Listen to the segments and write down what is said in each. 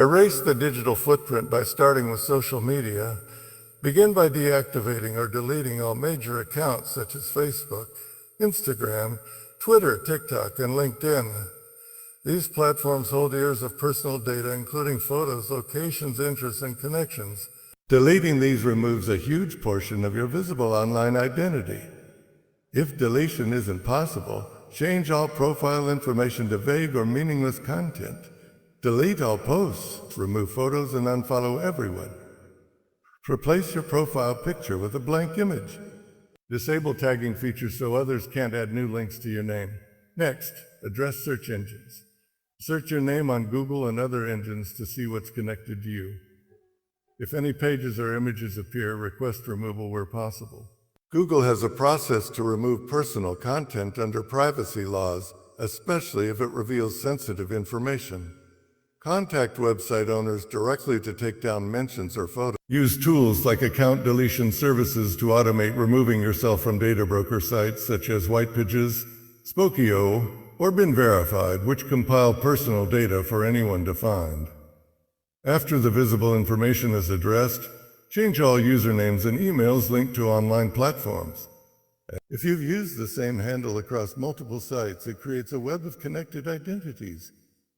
Erase the digital footprint by starting with social media. Begin by deactivating or deleting all major accounts such as Facebook, Instagram, Twitter, TikTok, and LinkedIn. These platforms hold years of personal data, including photos, locations, interests, and connections. Deleting these removes a huge portion of your visible online identity. If deletion isn't possible, change all profile information to vague or meaningless content. Delete all posts, remove photos, and unfollow everyone. Replace your profile picture with a blank image. Disable tagging features so others can't add new links to your name. Next, address search engines. Search your name on Google and other engines to see what's connected to you. If any pages or images appear, request removal where possible. Google has a process to remove personal content under privacy laws, especially if it reveals sensitive information. Contact website owners directly to take down mentions or photos. Use tools like account deletion services to automate removing yourself from data broker sites such as Whitepages, Spokeo, or Been Verified, which compile personal data for anyone to find. After the visible information is addressed, change all usernames and emails linked to online platforms. If you've used the same handle across multiple sites, it creates a web of connected identities.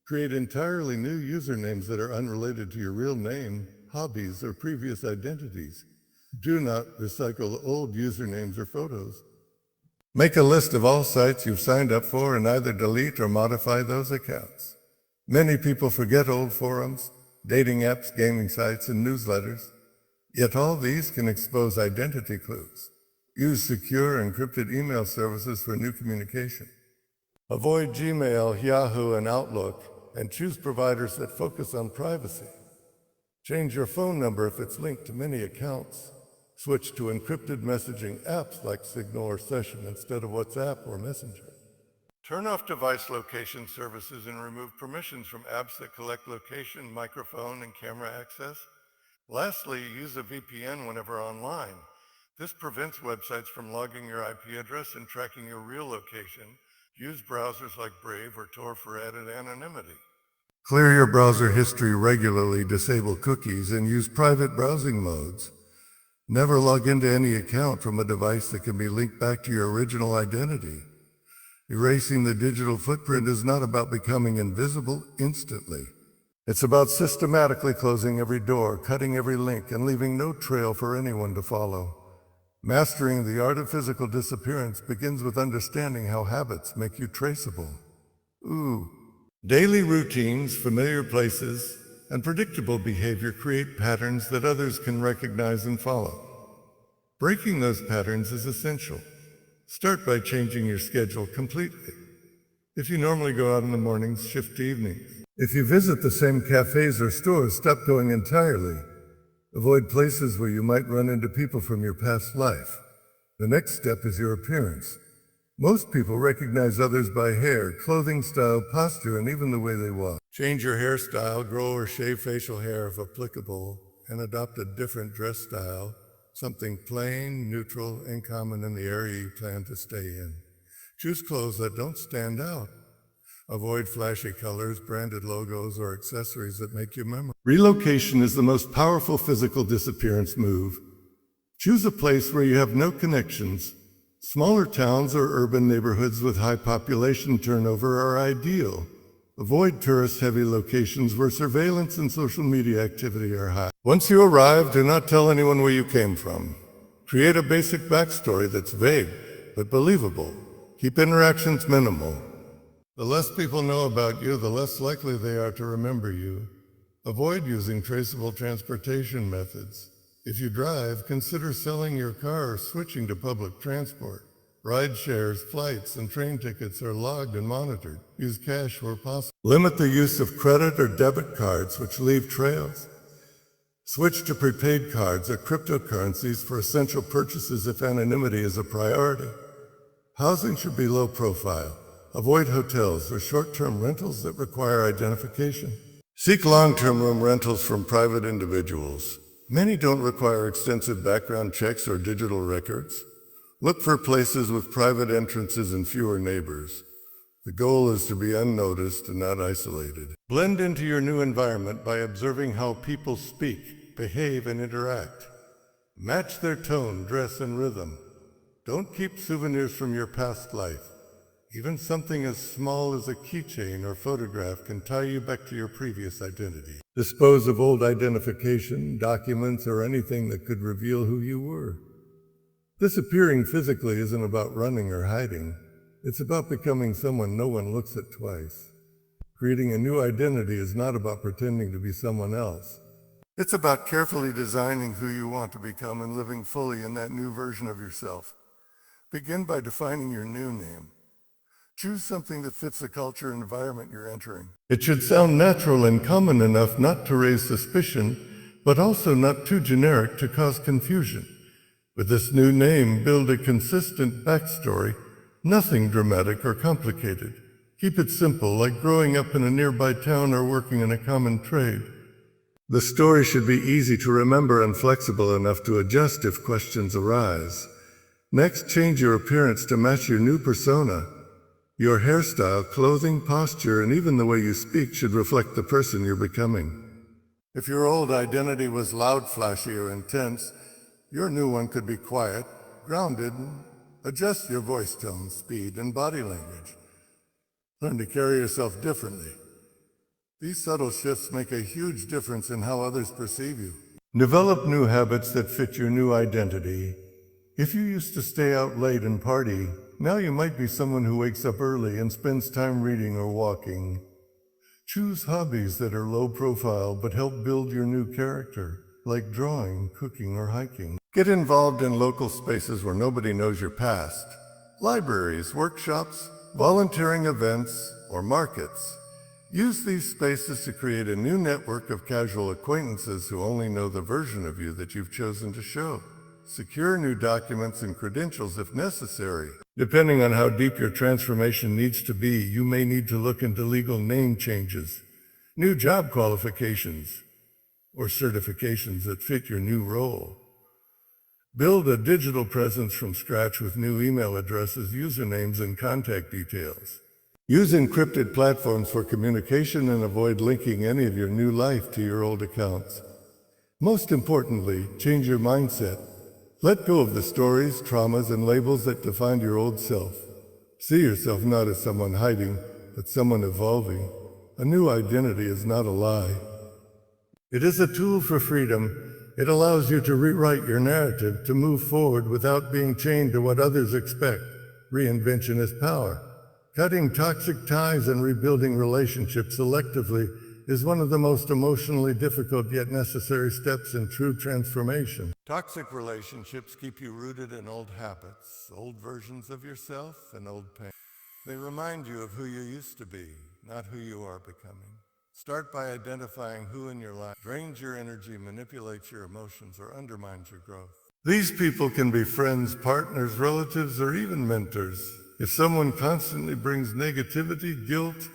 Create entirely new usernames that are unrelated to your real name, hobbies, or previous identities. Do not recycle old usernames or photos. Make a list of all sites you've signed up for and either delete or modify those accounts. Many people forget old forums, dating apps, gaming sites, and newsletters. Yet all these can expose identity clues. Use secure encrypted email services for new communication. Avoid Gmail, Yahoo, and Outlook, and choose providers that focus on privacy. Change your phone number if it's linked to many accounts. Switch to encrypted messaging apps like Signal or Session instead of WhatsApp or Messenger. Turn off device location services and remove permissions from apps that collect location, microphone, and camera access. Lastly, use a VPN whenever online. This prevents websites from logging your IP address and tracking your real location. Use browsers like Brave or Tor for added anonymity. Clear your browser history regularly, disable cookies, and use private browsing modes. Never log into any account from a device that can be linked back to your original identity. Erasing the digital footprint is not about becoming invisible instantly. It's about systematically closing every door, cutting every link, and leaving no trail for anyone to follow. Mastering the art of physical disappearance begins with understanding how habits make you traceable. Daily routines, familiar places, and predictable behavior create patterns that others can recognize and follow. Breaking those patterns is essential. Start by changing your schedule completely. If you normally go out in the mornings, shift to evenings. If you visit the same cafes or stores, stop going entirely. Avoid places where you might run into people from your past life. The next step is your appearance. Most people recognize others by hair, clothing style, posture, and even the way they walk. Change your hairstyle, grow or shave facial hair if applicable, and adopt a different dress style, something plain, neutral, and common in the area you plan to stay in. Choose clothes that don't stand out. Avoid flashy colors, branded logos, or accessories that make you memorable. Relocation is the most powerful physical disappearance move. Choose a place where you have no connections. Smaller towns or urban neighborhoods with high population turnover are ideal. Avoid tourist-heavy locations where surveillance and social media activity are high. Once you arrive, do not tell anyone where you came from. Create a basic backstory that's vague, but believable. Keep interactions minimal. The less people know about you, the less likely they are to remember you. Avoid using traceable transportation methods. If you drive, consider selling your car or switching to public transport. Ride shares, flights, and train tickets are logged and monitored. Use cash where possible. Limit the use of credit or debit cards, which leave trails. Switch to prepaid cards or cryptocurrencies for essential purchases if anonymity is a priority. Housing should be low profile. Avoid hotels or short-term rentals that require identification. Seek long-term room rentals from private individuals. Many don't require extensive background checks or digital records. Look for places with private entrances and fewer neighbors. The goal is to be unnoticed and not isolated. Blend into your new environment by observing how people speak, behave, and interact. Match their tone, dress, and rhythm. Don't keep souvenirs from your past life. Even something as small as a keychain or photograph can tie you back to your previous identity. Dispose of old identification, documents, or anything that could reveal who you were. Disappearing physically isn't about running or hiding. It's about becoming someone no one looks at twice. Creating a new identity is not about pretending to be someone else. It's about carefully designing who you want to become and living fully in that new version of yourself. Begin by defining your new name. Choose something that fits the culture and environment you're entering. It should sound natural and common enough not to raise suspicion, but also not too generic to cause confusion. With this new name, build a consistent backstory, nothing dramatic or complicated. Keep it simple, like growing up in a nearby town or working in a common trade. The story should be easy to remember and flexible enough to adjust if questions arise. Next, change your appearance to match your new persona. Your hairstyle, clothing, posture, and even the way you speak should reflect the person you're becoming. If your old identity was loud, flashy, or intense, your new one could be quiet, grounded, and adjust your voice tone, speed, and body language. Learn to carry yourself differently. These subtle shifts make a huge difference in how others perceive you. Develop new habits that fit your new identity. If you used to stay out late and party, now you might be someone who wakes up early and spends time reading or walking. Choose hobbies that are low profile but help build your new character, like drawing, cooking, or hiking. Get involved in local spaces where nobody knows your past. Libraries, workshops, volunteering events, or markets. Use these spaces to create a new network of casual acquaintances who only know the version of you that you've chosen to show. Secure new documents and credentials if necessary. Depending on how deep your transformation needs to be, you may need to look into legal name changes, new job qualifications, or certifications that fit your new role. Build a digital presence from scratch with new email addresses, usernames, and contact details. Use encrypted platforms for communication and avoid linking any of your new life to your old accounts. Most importantly, change your mindset. Let go of the stories, traumas, and labels that defined your old self. See yourself not as someone hiding, but someone evolving. A new identity is not a lie. It is a tool for freedom. It allows you to rewrite your narrative, to move forward without being chained to what others expect. Reinvention is power. Cutting toxic ties and rebuilding relationships selectively is one of the most emotionally difficult yet necessary steps in true transformation. Toxic relationships keep you rooted in old habits, old versions of yourself, and old pain. They remind you of who you used to be, not who you are becoming. Start by identifying who in your life drains your energy, manipulates your emotions, or undermines your growth. These people can be friends, partners, relatives, or even mentors. If someone constantly brings negativity, guilt,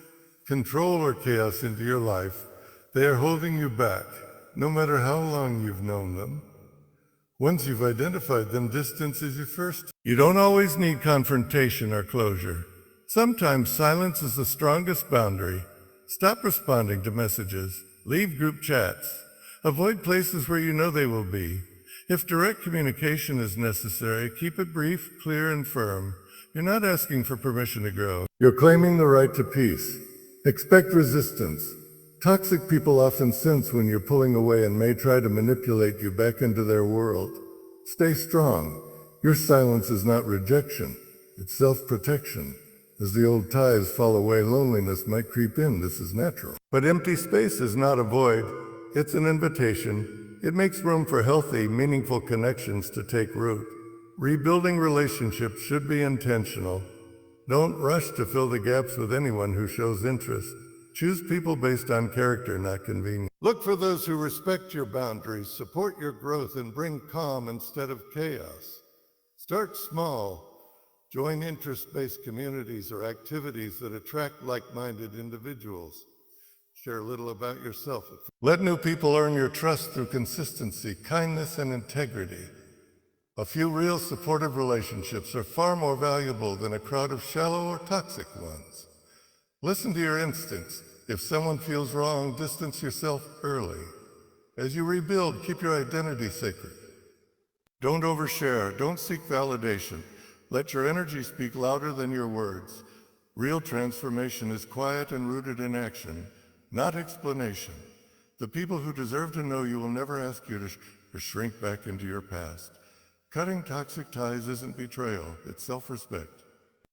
control, or chaos into your life, they are holding you back, no matter how long you've known them. Once you've identified them, distance is your first. You don't always need confrontation or closure. Sometimes silence is the strongest boundary. Stop responding to messages. Leave group chats. Avoid places where you know they will be. If direct communication is necessary, keep it brief, clear, and firm. You're not asking for permission to grow. You're claiming the right to peace. Expect resistance. Toxic people often sense when you're pulling away and may try to manipulate you back into their world. Stay strong. Your silence is not rejection. It's self-protection. As the old ties fall away, loneliness might creep in. This is natural. But empty space is not a void. It's an invitation. It makes room for healthy, meaningful connections to take root. Rebuilding relationships should be intentional. Don't rush to fill the gaps with anyone who shows interest. Choose people based on character, not convenience. Look for those who respect your boundaries, support your growth, and bring calm instead of chaos. Start small. Join interest-based communities or activities that attract like-minded individuals. Share a little about yourself. Let new people earn your trust through consistency, kindness, and integrity. A few real supportive relationships are far more valuable than a crowd of shallow or toxic ones. Listen to your instincts. If someone feels wrong, distance yourself early. As you rebuild, keep your identity sacred. Don't overshare. Don't seek validation. Let your energy speak louder than your words. Real transformation is quiet and rooted in action, not explanation. The people who deserve to know you will never ask you to shrink back into your past. Cutting toxic ties isn't betrayal, it's self-respect.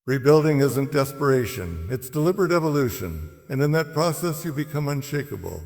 Rebuilding isn't desperation, it's deliberate evolution, and in that process you become unshakable.